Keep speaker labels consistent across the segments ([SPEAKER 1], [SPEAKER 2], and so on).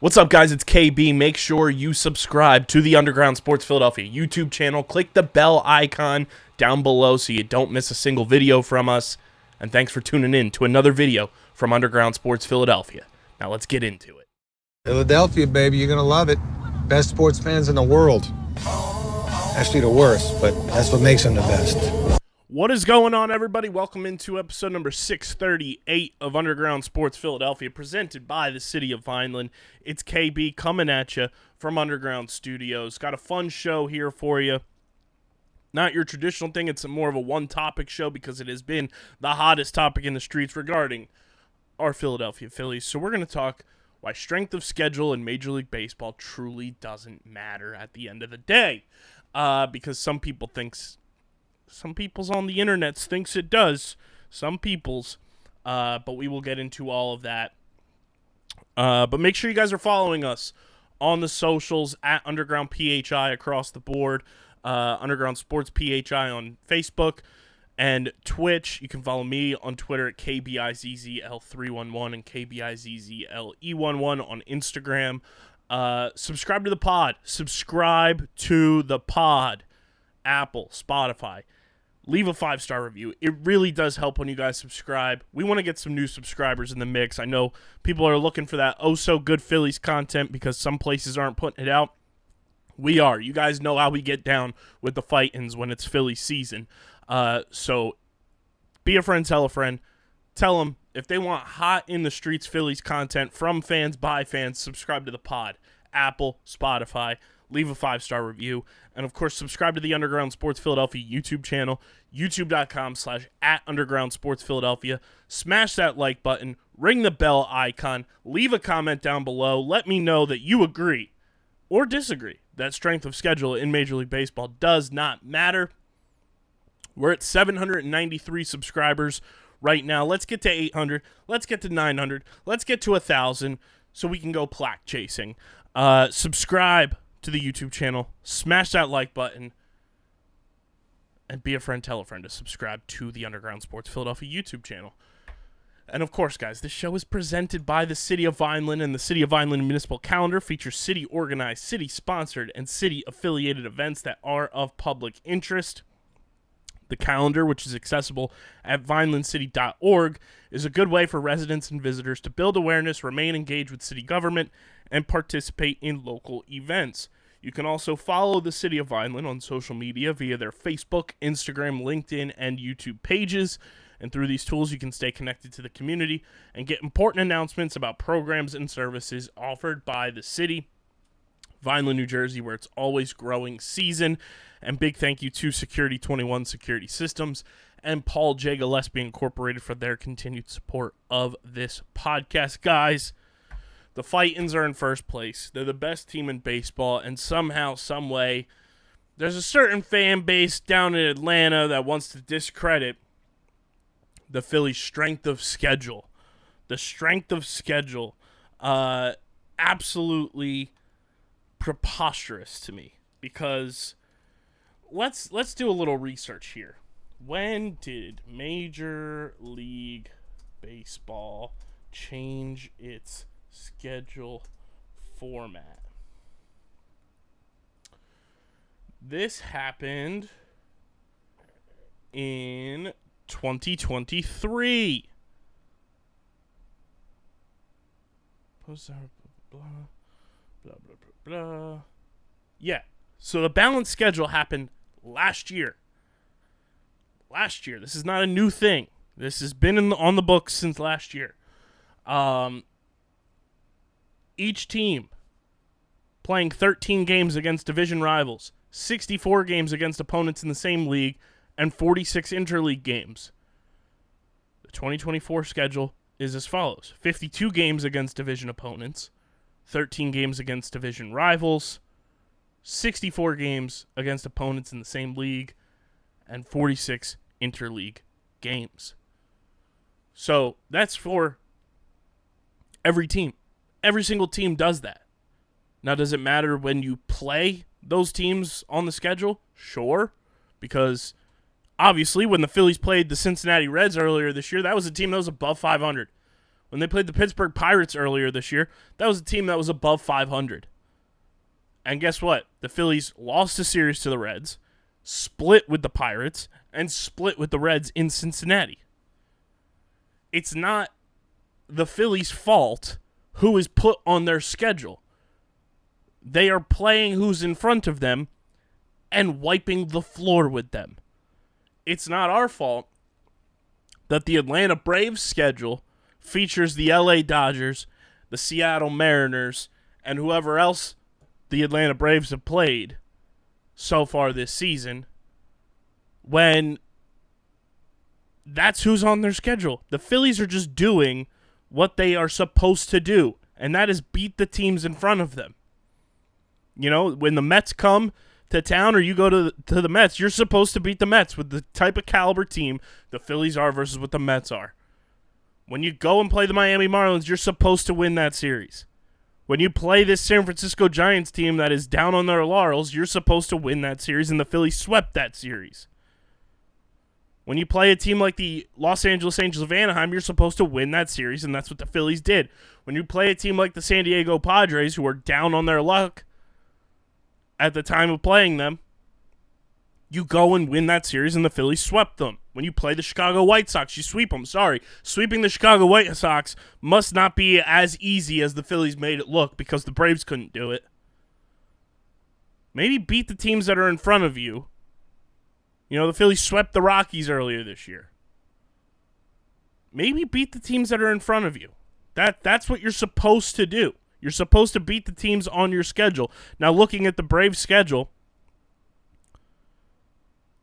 [SPEAKER 1] What's up, guys? It's KB. Make sure you subscribe to the Underground Sports Philadelphia YouTube channel. Click the bell icon down below so you don't miss a single video from us. And thanks for tuning in to another video from Underground Sports Philadelphia. Now let's get into it.
[SPEAKER 2] Philadelphia, baby, you're going to love it. Best sports fans in the world. Actually, the worst, but that's what makes them the best.
[SPEAKER 1] What is going on, everybody? Welcome into episode number 638 of Underground Sports Philadelphia, presented by the City of Vineland. It's KB coming at you from Underground Studios. Got a fun show here for you. Not your traditional thing. It's more of a one-topic show because it has been the hottest topic in the streets regarding our Philadelphia Phillies. So we're going to talk why strength of schedule in Major League Baseball truly doesn't matter at the end of the day. Because some people's on the internet thinks it does. Some people's. But we will get into all of that. But make sure you guys are following us on the socials at Underground PHI across the board. Underground Sports PHI on Facebook and Twitch. You can follow me on Twitter at KBIZZL311 and KBIZZLE11 on Instagram. Subscribe to the pod. Subscribe to the pod. Apple, Spotify. Leave a 5-star review. It really does help when you guys subscribe. We want to get some new subscribers in the mix. I know people are looking for that oh-so-good Phillies content because some places aren't putting it out. We are. You guys know how we get down with the fight-ins when it's Philly season. So be a friend, tell a friend. Tell them if they want hot in the streets Phillies content from fans, by fans, subscribe to the pod. Apple, Spotify. Leave a 5-star review. And, of course, subscribe to the Underground Sports Philadelphia YouTube channel, youtube.com/@UndergroundSportsPhiladelphia. Smash that like button. Ring the bell icon. Leave a comment down below. Let me know that you agree or disagree that strength of schedule in Major League Baseball does not matter. We're at 793 subscribers right now. Let's get to 800. Let's get to 900. Let's get to 1,000 so we can go plaque chasing. Subscribe to the YouTube channel, smash that like button, and be a friend, tell a friend to subscribe to the Underground Sports Philadelphia YouTube channel. And of course, guys, this show is presented by the City of Vineland, and the City of Vineland Municipal Calendar features city-organized, city-sponsored, and city-affiliated events that are of public interest. The calendar, which is accessible at vinelandcity.org, is a good way for residents and visitors to build awareness, remain engaged with city government, and participate in local events. You can also follow the City of Vineland on social media via their Facebook, Instagram, LinkedIn, and YouTube pages. And through these tools, you can stay connected to the community and get important announcements about programs and services offered by the city. Vineland, New Jersey, where it's always growing season. And big thank you to Security 21 Security Systems and Paul J. Gillespie Incorporated for their continued support of this podcast. Guys, the Fight-Ins are in first place. They're the best team in baseball, and somehow, some way, there's a certain fan base down in Atlanta that wants to discredit the Phillies' strength of schedule. The strength of schedule, absolutely preposterous to me, because let's do a little research here. When did Major League Baseball change its schedule format? This happened in 2023. Blah, blah, blah, blah. Yeah. So the balanced schedule happened last year. This is not a new thing. This has been on the books since last year. Each team playing 13 games against division rivals, 64 games against opponents in the same league, and 46 interleague games. The 2024 schedule is as follows: 52 games against division opponents, 13 games against division rivals, 64 games against opponents in the same league, and 46 interleague games. So that's for every team. Every single team does that. Now, does it matter when you play those teams on the schedule? Sure, because obviously when the Phillies played the Cincinnati Reds earlier this year, that was a team that was above 500. When they played the Pittsburgh Pirates earlier this year, that was a team that was above 500. And guess what? The Phillies lost a series to the Reds, split with the Pirates, and split with the Reds in Cincinnati. It's not the Phillies' fault who is put on their schedule. They are playing who's in front of them and wiping the floor with them. It's not our fault that the Atlanta Braves schedule features the LA Dodgers, the Seattle Mariners, and whoever else the Atlanta Braves have played so far this season, when that's who's on their schedule. The Phillies are just doing what they are supposed to do, and that is beat the teams in front of them. You know, when the Mets come to town or you go to the Mets, you're supposed to beat the Mets with the type of caliber team the Phillies are versus what the Mets are. When you go and play the Miami Marlins, you're supposed to win that series. When you play this San Francisco Giants team that is down on their laurels, you're supposed to win that series, and the Phillies swept that series. When you play a team like the Los Angeles Angels of Anaheim, you're supposed to win that series, and that's what the Phillies did. When you play a team like the San Diego Padres, who are down on their luck at the time of playing them, you go and win that series, and the Phillies swept them. When you play the Chicago White Sox, you sweep them. Sorry, sweeping the Chicago White Sox must not be as easy as the Phillies made it look because the Braves couldn't do it. Maybe beat the teams that are in front of you. You know, the Phillies swept the Rockies earlier this year. Maybe beat the teams that are in front of you. That's what you're supposed to do. You're supposed to beat the teams on your schedule. Now, looking at the Braves' schedule,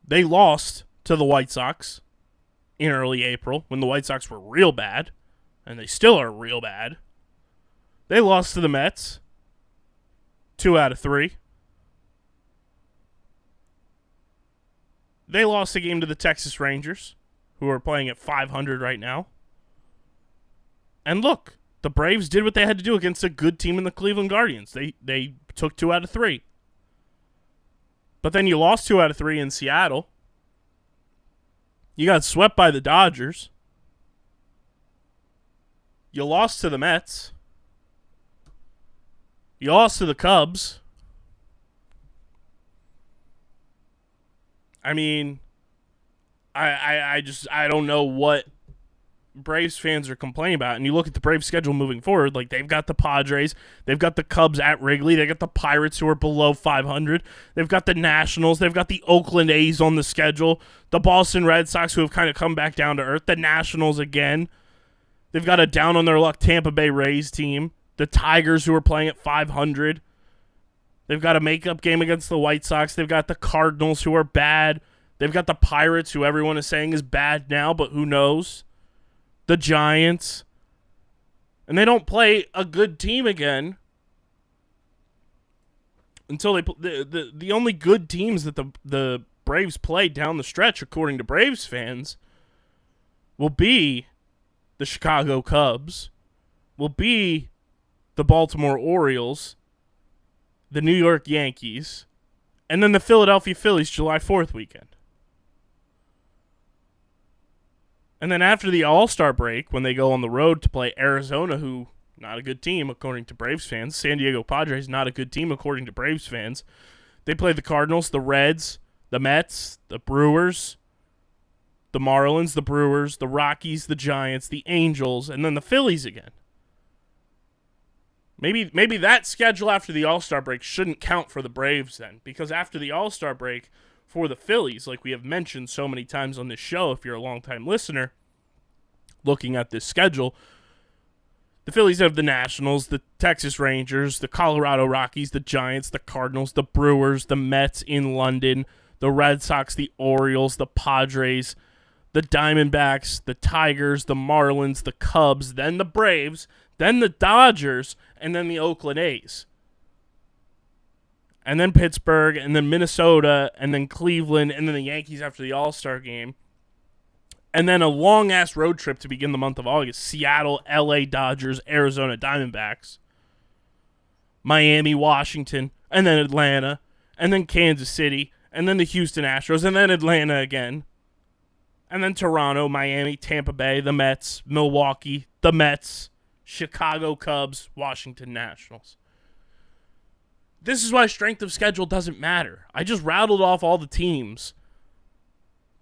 [SPEAKER 1] they lost to the White Sox in early April when the White Sox were real bad, and they still are real bad. They lost to the Mets 2 out of 3. They lost a game to the Texas Rangers, who are playing at 500 right now. And look, the Braves did what they had to do against a good team in the Cleveland Guardians. They took 2 out of 3. But then you lost 2 out of 3 in Seattle. You got swept by the Dodgers. You lost to the Mets. You lost to the Cubs. I mean, I don't know what Braves fans are complaining about. And you look at the Braves schedule moving forward, like they've got the Padres, they've got the Cubs at Wrigley, they got the Pirates who are below 500, they've got the Nationals, they've got the Oakland A's on the schedule, the Boston Red Sox who have kind of come back down to earth, the Nationals again. They've got a down on their luck Tampa Bay Rays team, the Tigers who are playing at 500. They've got a makeup game against the White Sox. They've got the Cardinals who are bad. They've got the Pirates who everyone is saying is bad now, but who knows? The Giants. And they don't play a good team again until they the only good teams that the Braves play down the stretch, according to Braves fans, will be the Chicago Cubs, will be the Baltimore Orioles, the New York Yankees, and then the Philadelphia Phillies July 4th weekend. And then after the All-Star break, when they go on the road to play Arizona, who, not a good team according to Braves fans, San Diego Padres, not a good team according to Braves fans, they play the Cardinals, the Reds, the Mets, the Brewers, the Marlins, the Brewers, the Rockies, the Giants, the Angels, and then the Phillies again. Maybe that schedule after the All-Star break shouldn't count for the Braves then, because after the All-Star break for the Phillies, like we have mentioned so many times on this show, if you're a longtime listener, looking at this schedule, the Phillies have the Nationals, the Texas Rangers, the Colorado Rockies, the Giants, the Cardinals, the Brewers, the Mets in London, the Red Sox, the Orioles, the Padres, the Diamondbacks, the Tigers, the Marlins, the Cubs, then the Braves, then the Dodgers, and then the Oakland A's. And then Pittsburgh, and then Minnesota, and then Cleveland, and then the Yankees after the All-Star game. And then a long-ass road trip to begin the month of August. Seattle, LA Dodgers, Arizona Diamondbacks, Miami, Washington, and then Atlanta, and then Kansas City, and then the Houston Astros, and then Atlanta again. And then Toronto, Miami, Tampa Bay, the Mets, Milwaukee, the Mets, Chicago Cubs, Washington Nationals. This is why strength of schedule doesn't matter. I just rattled off all the teams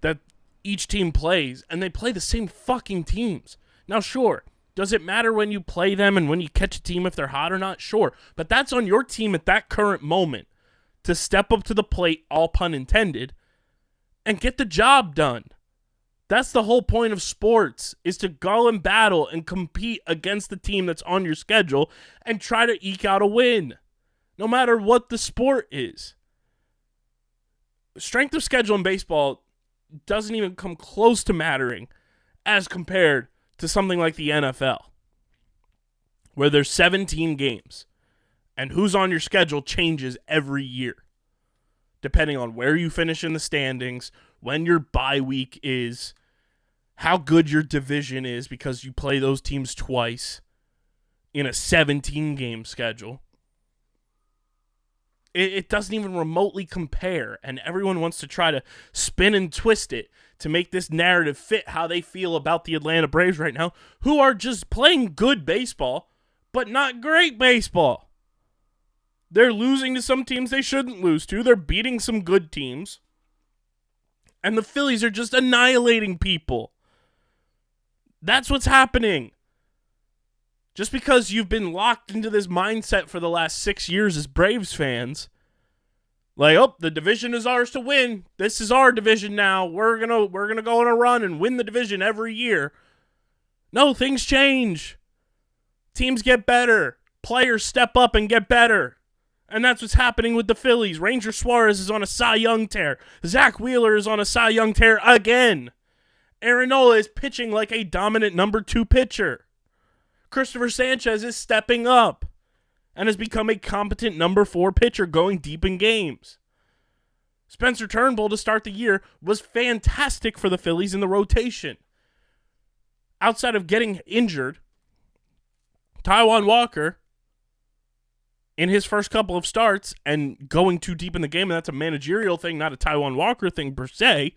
[SPEAKER 1] that each team plays, and they play the same fucking teams. Now, sure, does it matter when you play them and when you catch a team if they're hot or not? Sure, but that's on your team at that current moment to step up to the plate, all pun intended, and get the job done. That's the whole point of sports, is to go and battle and compete against the team that's on your schedule and try to eke out a win, no matter what the sport is. Strength of schedule in baseball doesn't even come close to mattering as compared to something like the NFL, where there's 17 games, and who's on your schedule changes every year, depending on where you finish in the standings, when your bye week is, how good your division is because you play those teams twice in a 17-game schedule. It doesn't even remotely compare, and everyone wants to try to spin and twist it to make this narrative fit how they feel about the Atlanta Braves right now, who are just playing good baseball, but not great baseball. They're losing to some teams they shouldn't lose to. They're beating some good teams. And the Phillies are just annihilating people. That's what's happening. Just because you've been locked into this mindset for the last 6 years as Braves fans, like, oh, the division is ours to win. This is our division now. We're gonna go on a run and win the division every year. No, things change. Teams get better. Players step up and get better. And that's what's happening with the Phillies. Ranger Suarez is on a Cy Young tear. Zach Wheeler is on a Cy Young tear again. Aaron Nola is pitching like a dominant number 2 pitcher. Christopher Sanchez is stepping up and has become a competent number 4 pitcher going deep in games. Spencer Turnbull to start the year was fantastic for the Phillies in the rotation. Outside of getting injured, Taijuan Walker, in his first couple of starts and going too deep in the game, and that's a managerial thing, not a Taijuan Walker thing per se,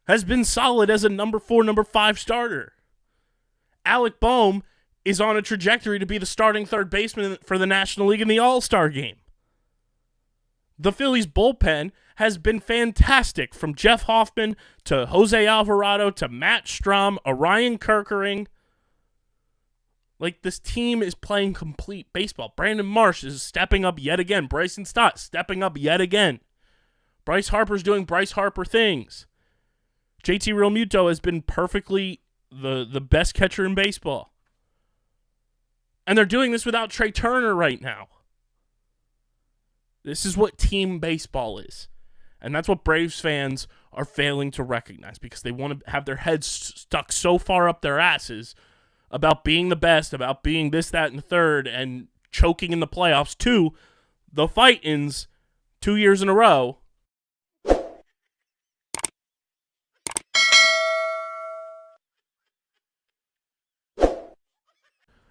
[SPEAKER 1] has been solid as a number 4, number 5 starter. Alec Boehm is on a trajectory to be the starting third baseman for the National League in the All-Star game. The Phillies bullpen has been fantastic, from Jeff Hoffman to Jose Alvarado to Matt Strahm, Orion Kerkering. Like, this team is playing complete baseball. Brandon Marsh is stepping up yet again. Bryson Stott stepping up yet again. Bryce Harper's doing Bryce Harper things. JT Realmuto has been perfectly the best catcher in baseball. And they're doing this without Trey Turner right now. This is what team baseball is. And that's what Braves fans are failing to recognize, because they want to have their heads stuck so far up their asses about being the best, about being this, that, and the third, and choking in the playoffs to the fight-ins 2 years in a row.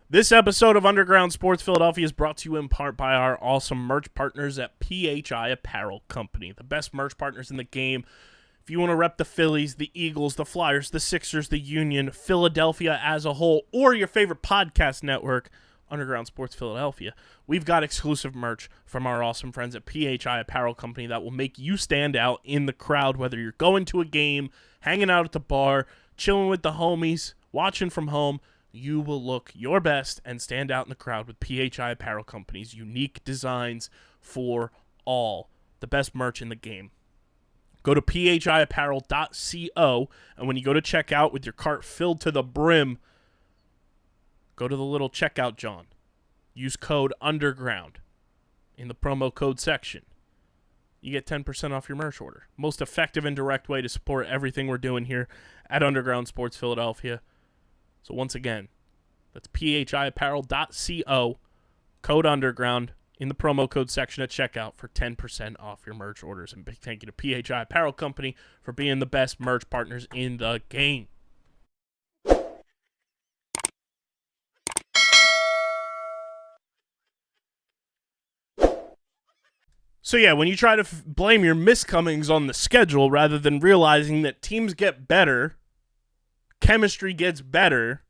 [SPEAKER 1] This episode of Underground Sports Philadelphia is brought to you in part by our awesome merch partners at PHI Apparel Company, the best merch partners in the game. If you want to rep the Phillies, the Eagles, the Flyers, the Sixers, the Union, Philadelphia as a whole, or your favorite podcast network, Underground Sports Philadelphia, we've got exclusive merch from our awesome friends at PHI Apparel Company that will make you stand out in the crowd, whether you're going to a game, hanging out at the bar, chilling with the homies, watching from home. You will look your best and stand out in the crowd with PHI Apparel Company's unique designs for all. The best merch in the game. Go to phiapparel.co, and when you go to checkout with your cart filled to the brim, go to the little checkout, John. Use code UNDERGROUND in the promo code section. You get 10% off your merch order. Most effective and direct way to support everything we're doing here at Underground Sports Philadelphia. So once again, that's phiapparel.co, code UNDERGROUND, in the promo code section at checkout for 10% off your merch orders. And big thank you to PHI Apparel Company for being the best merch partners in the game. So yeah, when you try to blame your miscomings on the schedule rather than realizing that teams get better, chemistry gets better,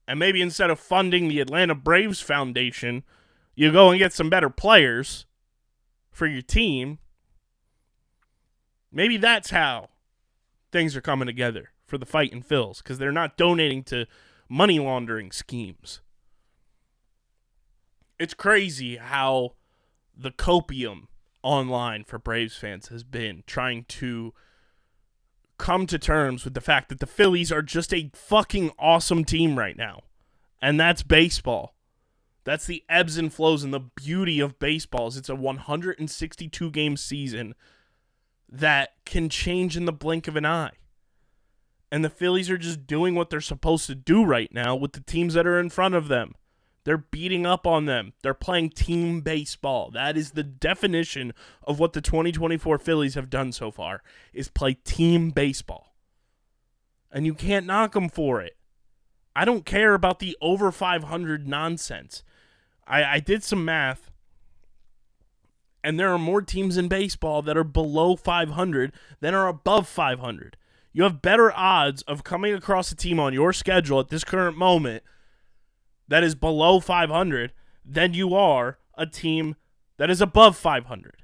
[SPEAKER 1] and maybe instead of funding the Atlanta Braves Foundation, you go and get some better players for your team, maybe that's how things are coming together for the Fightin' Phils, because they're not donating to money laundering schemes. It's crazy how the copium online for Braves fans has been trying to come to terms with the fact that the Phillies are just a fucking awesome team right now. And that's baseball. That's the ebbs and flows, and the beauty of baseball is it's a 162-game season that can change in the blink of an eye. And the Phillies are just doing what they're supposed to do right now with the teams that are in front of them. They're beating up on them. They're playing team baseball. That is the definition of what the 2024 Phillies have done so far, is play team baseball. And you can't knock them for it. I don't care about the over 500 nonsense. I did some math, and there are more teams in baseball that are below 500 than are above 500. You have better odds of coming across a team on your schedule at this current moment that is below 500 than you are a team that is above 500.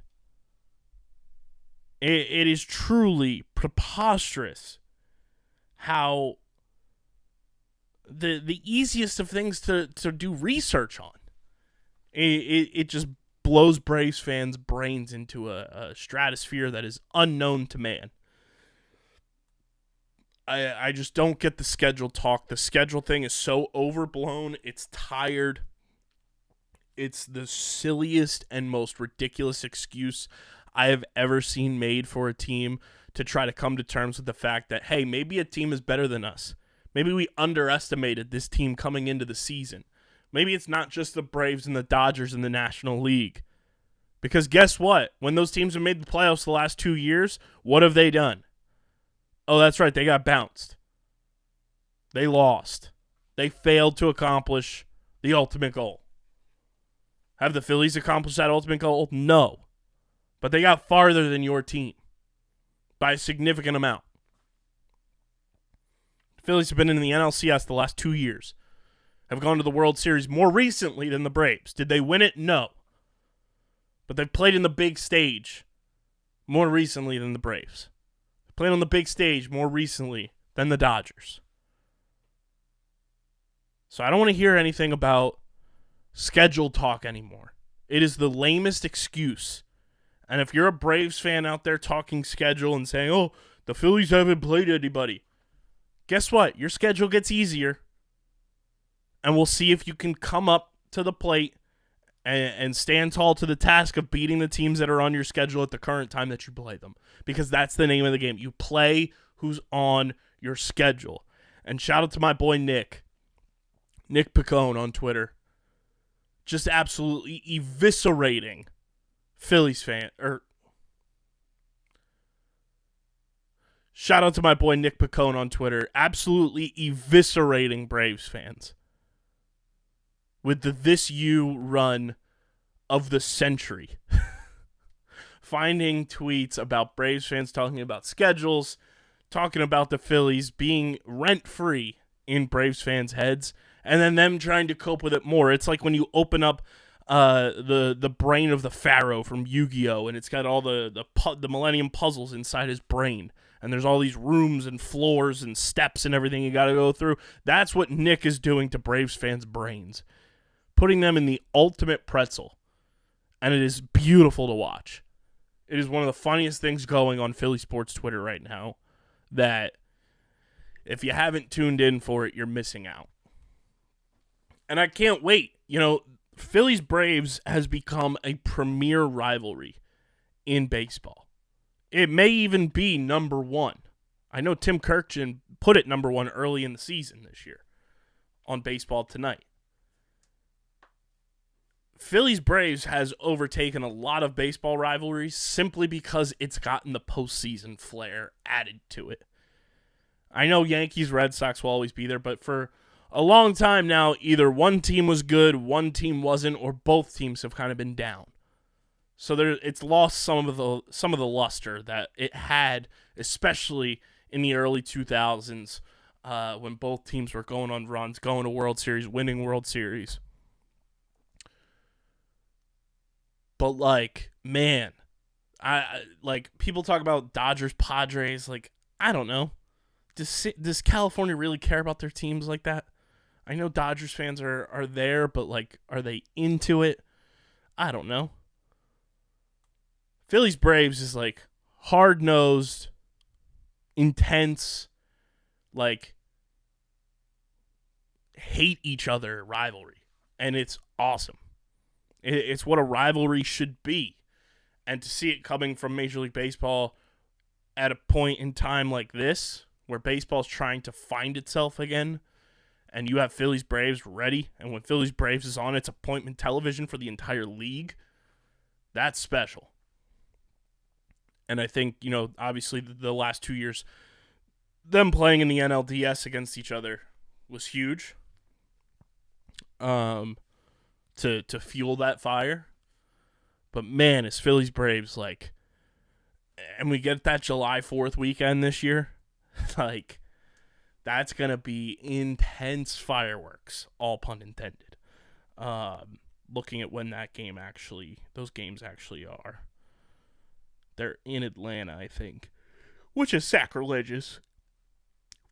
[SPEAKER 1] It is truly preposterous how the easiest of things to do research on. It just blows Braves fans' brains into a stratosphere that is unknown to man. I just don't get the schedule talk. The schedule thing is so overblown. It's tired. It's the silliest and most ridiculous excuse I have ever seen made for a team to try to come to terms with the fact that, hey, maybe a team is better than us. Maybe we underestimated this team coming into the season. Maybe it's not just the Braves and the Dodgers in the National League. Because guess what? When those teams have made the playoffs the last 2 years, what have they done? Oh, that's right. They got bounced. They lost. They failed to accomplish the ultimate goal. Have the Phillies accomplished that ultimate goal? No. But they got farther than your team by a significant amount. The Phillies have been in the NLCS the last 2 years. Have gone to the World Series more recently than the Braves. Did they win it? No. But they've played in the big stage more recently than the Braves. They played on the big stage more recently than the Dodgers. So I don't want to hear anything about schedule talk anymore. It is the lamest excuse. And if you're a Braves fan out there talking schedule and saying, oh, the Phillies haven't played anybody, guess what? Your schedule gets easier. And we'll see if you can come up to the plate and stand tall to the task of beating the teams that are on your schedule at the current time that you play them. Because that's the name of the game. You play who's on your schedule. And shout out to my boy Nick Picone on Twitter. Just absolutely eviscerating Phillies fan. Shout out to my boy Nick Picone on Twitter. Absolutely eviscerating Braves fans with the This You run of the century. Finding tweets about Braves fans talking about schedules, talking about the Phillies being rent-free in Braves fans' heads, and then them trying to cope with it more. It's like when you open up the brain of the Pharaoh from Yu-Gi-Oh! And it's got all the Millennium Puzzles inside his brain. And there's all these rooms and floors and steps and everything you got to go through. That's what Nick is doing to Braves fans' brains. Putting them in the ultimate pretzel. And it is beautiful to watch. It is one of the funniest things going on Philly sports Twitter right now, that if you haven't tuned in for it, you're missing out. And I can't wait. You know, Phillies-Braves has become a premier rivalry in baseball. It may even be number one. I know Tim Kirkjian put it number one early in the season this year on Baseball Tonight. Phillies-Braves has overtaken a lot of baseball rivalries simply because it's gotten the postseason flair added to it. I know Yankees-Red Sox will always be there, but for a long time now, either one team was good, one team wasn't, or both teams have kind of been down. So it's lost some of the luster that it had, especially in the early 2000s, when both teams were going on runs, going to World Series, winning World Series. But man, I like people talk about Dodgers, Padres. I don't know. Does California really care about their teams like that? I know Dodgers fans are there, but are they into it? I don't know. Phillies Braves is hard-nosed, intense, hate each other rivalry, and it's awesome. It's what a rivalry should be, and to see it coming from Major League Baseball at a point in time like this, where baseball's trying to find itself again, and you have Phillies Braves ready, and when Phillies Braves is on, it's appointment television for the entire league. That's special. And I think, obviously the last 2 years, them playing in the NLDS against each other was huge. To fuel that fire. But man, it's Phillies Braves and we get that July 4th weekend this year, that's gonna be intense fireworks, all pun intended. Looking at when those games actually are. They're in Atlanta, I think, which is sacrilegious.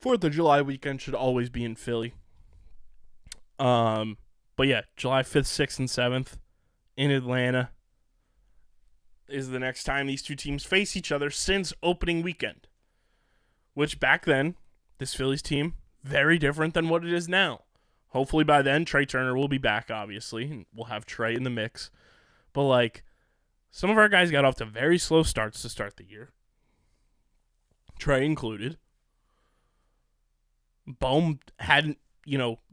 [SPEAKER 1] 4th of July weekend should always be in Philly. But yeah, July 5th, 6th, and 7th in Atlanta is the next time these two teams face each other since opening weekend. Which back then, this Phillies team, very different than what it is now. Hopefully by then, Trey Turner will be back, obviously, and we'll have Trey in the mix. But some of our guys got off to very slow starts to start the year. Trey included. Bohm hadn't,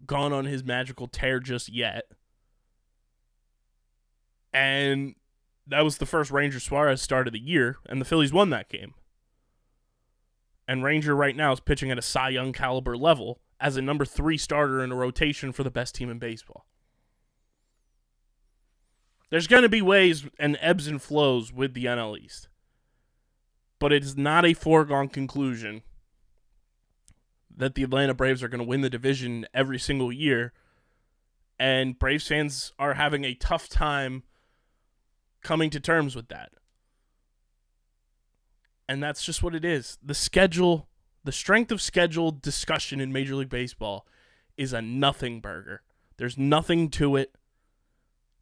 [SPEAKER 1] gone on his magical tear just yet. And that was the first Ranger Suarez start of the year, and the Phillies won that game. And Ranger right now is pitching at a Cy Young caliber level as a number 3 starter in a rotation for the best team in baseball. There's going to be ways and ebbs and flows with the NL East. But it is not a foregone conclusion that the Atlanta Braves are going to win the division every single year. And Braves fans are having a tough time coming to terms with that. And that's just what it is. The strength of schedule discussion in Major League Baseball is a nothing burger. There's nothing to it.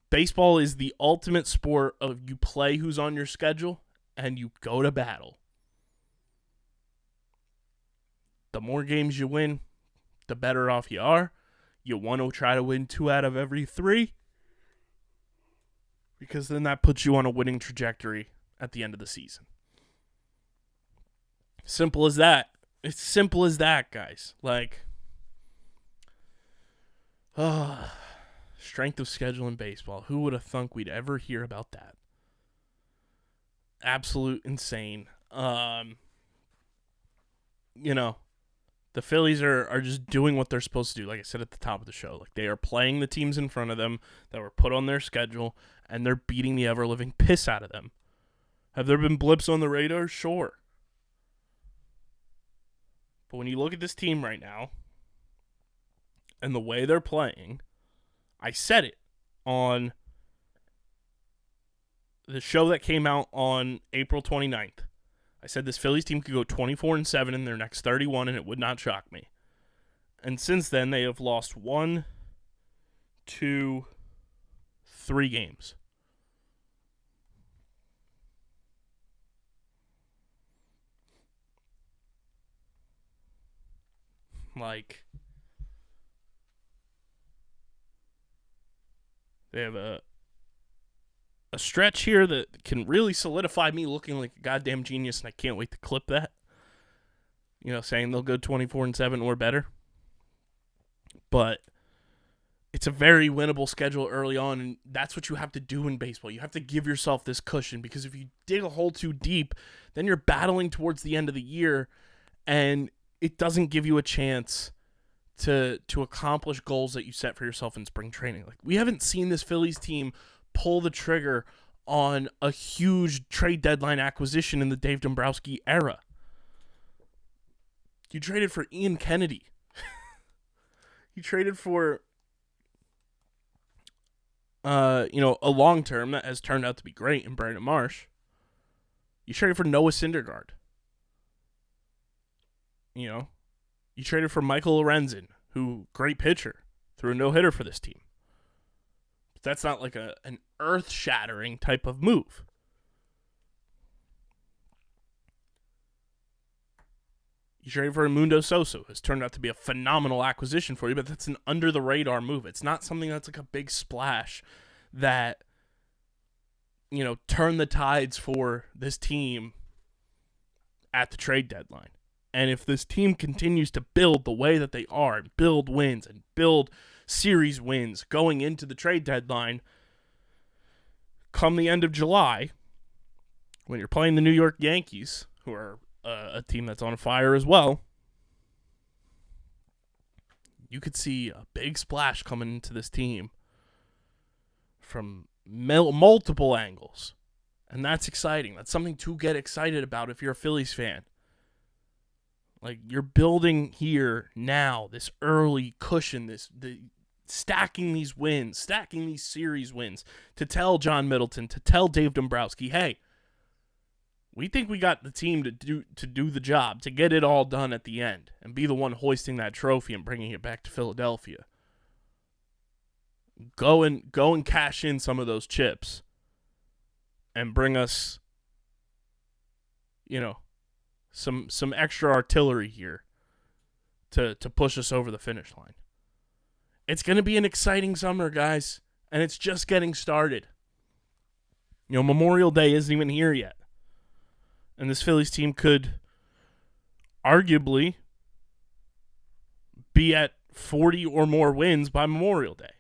[SPEAKER 1] Baseball is the ultimate sport of you play who's on your schedule and you go to battle. The more games you win, the better off you are. You want to try to win 2 out of every 3 because then that puts you on a winning trajectory at the end of the season. Simple as that. It's simple as that, guys. Strength of schedule in baseball. Who would have thunk we'd ever hear about that? Absolute insane. The Phillies are just doing what they're supposed to do. Like I said at the top of the show, they are playing the teams in front of them that were put on their schedule, and they're beating the ever-living piss out of them. Have there been blips on the radar? Sure. But when you look at this team right now and the way they're playing, I said it on the show that came out on April 29th. I said this Phillies team could go 24-7 in their next 31, and it would not shock me. And since then, they have lost 1, 2, 3 games. They have a stretch here that can really solidify me looking like a goddamn genius, and I can't wait to clip that. Saying they'll go 24-7 or better. But it's a very winnable schedule early on, and that's what you have to do in baseball. You have to give yourself this cushion, because if you dig a hole too deep, then you're battling towards the end of the year, and it doesn't give you a chance to accomplish goals that you set for yourself in spring training. We haven't seen this Phillies team pull the trigger on a huge trade deadline acquisition in the Dave Dombrowski era. You traded for Ian Kennedy. You traded for, a long term that has turned out to be great in Brandon Marsh. You traded for Noah Syndergaard. You traded for Michael Lorenzen, who, great pitcher, threw a no-hitter for this team. But that's not like an earth-shattering type of move. You traded for Raimundo Sosa, who has turned out to be a phenomenal acquisition for you, but that's an under-the-radar move. It's not something that's like a big splash that, turned the tides for this team at the trade deadline. And if this team continues to build the way that they are, and build wins and build series wins going into the trade deadline, come the end of July, when you're playing the New York Yankees, who are a team that's on fire as well, you could see a big splash coming into this team from multiple angles. And that's exciting. That's something to get excited about if you're a Phillies fan. Like, you're building here now, this early cushion, stacking these wins, stacking these series wins, to tell John Middleton, to tell Dave Dombrowski, hey, we think we got the team to do the job, to get it all done at the end, and be the one hoisting that trophy and bringing it back to Philadelphia. Go and cash in some of those chips and bring us, some extra artillery here to push us over the finish line. It's going to be an exciting summer, guys, and it's just getting started. Memorial Day isn't even here yet. And this Phillies team could arguably be at 40 or more wins by Memorial Day.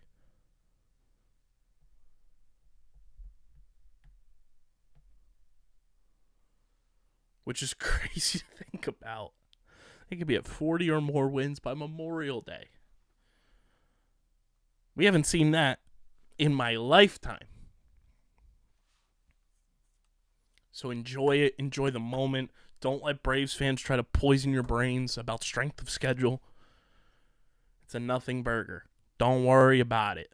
[SPEAKER 1] Which is crazy to think about. They could be at 40 or more wins by Memorial Day. We haven't seen that in my lifetime. So enjoy it. Enjoy the moment. Don't let Braves fans try to poison your brains about strength of schedule. It's a nothing burger. Don't worry about it.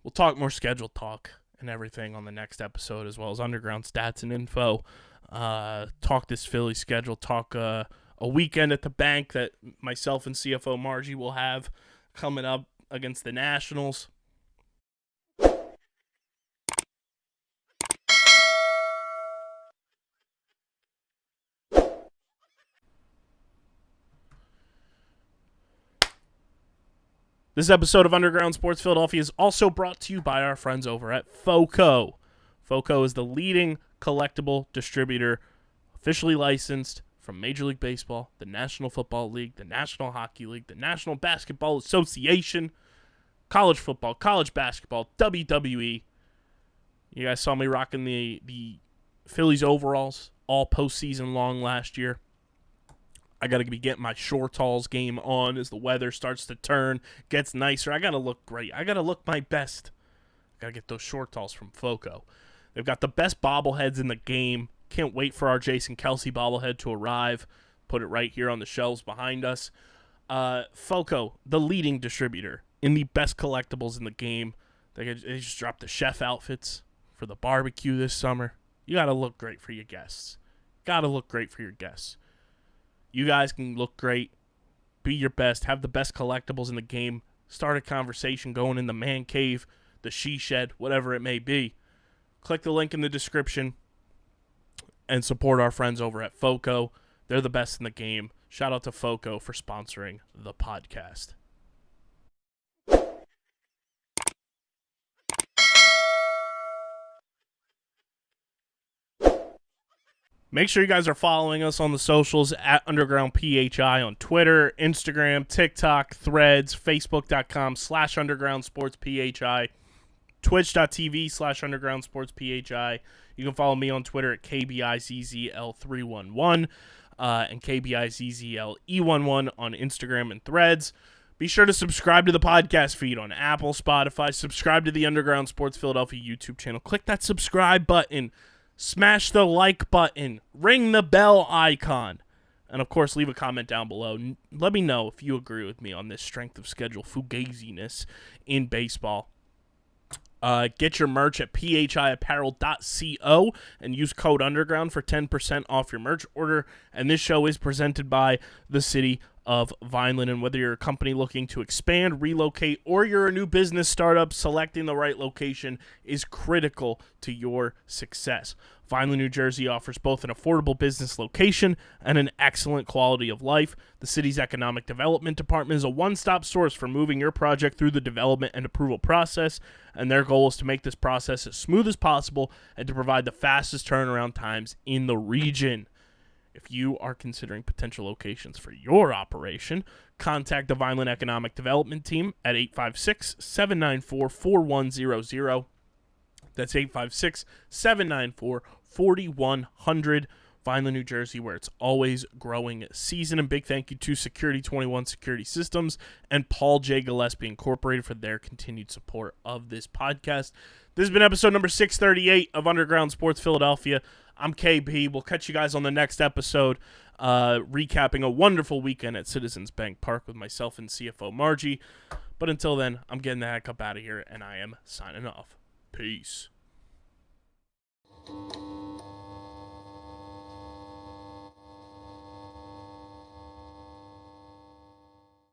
[SPEAKER 1] We'll talk more schedule talk and everything on the next episode, as well as underground stats and info. Talk this Philly schedule. Talk a weekend at the bank that myself and CFO Margie will have coming up against the Nationals. This episode of Underground Sports Philadelphia is also brought to you by our friends over at FOCO. FOCO is the leading collectible distributor, officially licensed from Major League Baseball, the National Football League, the National Hockey League, the National Basketball Association, college football, college basketball, WWE. You guys saw me rocking the Phillies overalls all postseason long last year. I got to be getting my Shortalls game on as the weather starts to turn, gets nicer. I got to look great. I got to look my best. I got to get those Shortalls from FOCO. They've got the best bobbleheads in the game. Can't wait for our Jason Kelsey bobblehead to arrive. Put it right here on the shelves behind us. FOCO, the leading distributor in the best collectibles in the game. They just dropped the chef outfits for the barbecue this summer. You got to look great for your guests. Got to look great for your guests. You guys can look great, be your best, have the best collectibles in the game, start a conversation going in the man cave, the she shed, whatever it may be. Click the link in the description and support our friends over at FOCO. They're the best in the game. Shout out to FOCO for sponsoring the podcast. Make sure you guys are following us on the socials at Underground PHI on Twitter, Instagram, TikTok, Threads, Facebook.com/Underground Sports PHI, Twitch.tv/Underground Sports PHI. You can follow me on Twitter at KBIZZL311 and KBIZZLE11 on Instagram and Threads. Be sure to subscribe to the podcast feed on Apple, Spotify. Subscribe to the Underground Sports Philadelphia YouTube channel. Click that subscribe button. Smash the like button. Ring the bell icon. And, of course, leave a comment down below. Let me know if you agree with me on this strength of schedule fugaziness in baseball. Get your merch at phiapparel.co and use code Underground for 10% off your merch order. And this show is presented by the City of Vineland. And whether you're a company looking to expand, relocate, or you're a new business startup, selecting the right location is critical to your success. Vineland, New Jersey offers both an affordable business location and an excellent quality of life. The city's economic development department is a one-stop source for moving your project through the development and approval process, and their goal is to make this process as smooth as possible and to provide the fastest turnaround times in the region. If you are considering potential locations for your operation, contact the Vineland Economic Development Team at 856-794-4100. That's 856-794-4100. Vineland, New Jersey, where it's always growing season. And big thank you to Security 21 Security Systems and Paul J. Gillespie Incorporated for their continued support of this podcast. This has been episode number 638 of Underground Sports Philadelphia. I'm KB. We'll catch you guys on the next episode, recapping a wonderful weekend at Citizens Bank Park with myself and CFO Margie. But until then, I'm getting the heck up out of here, and I am signing off. Peace.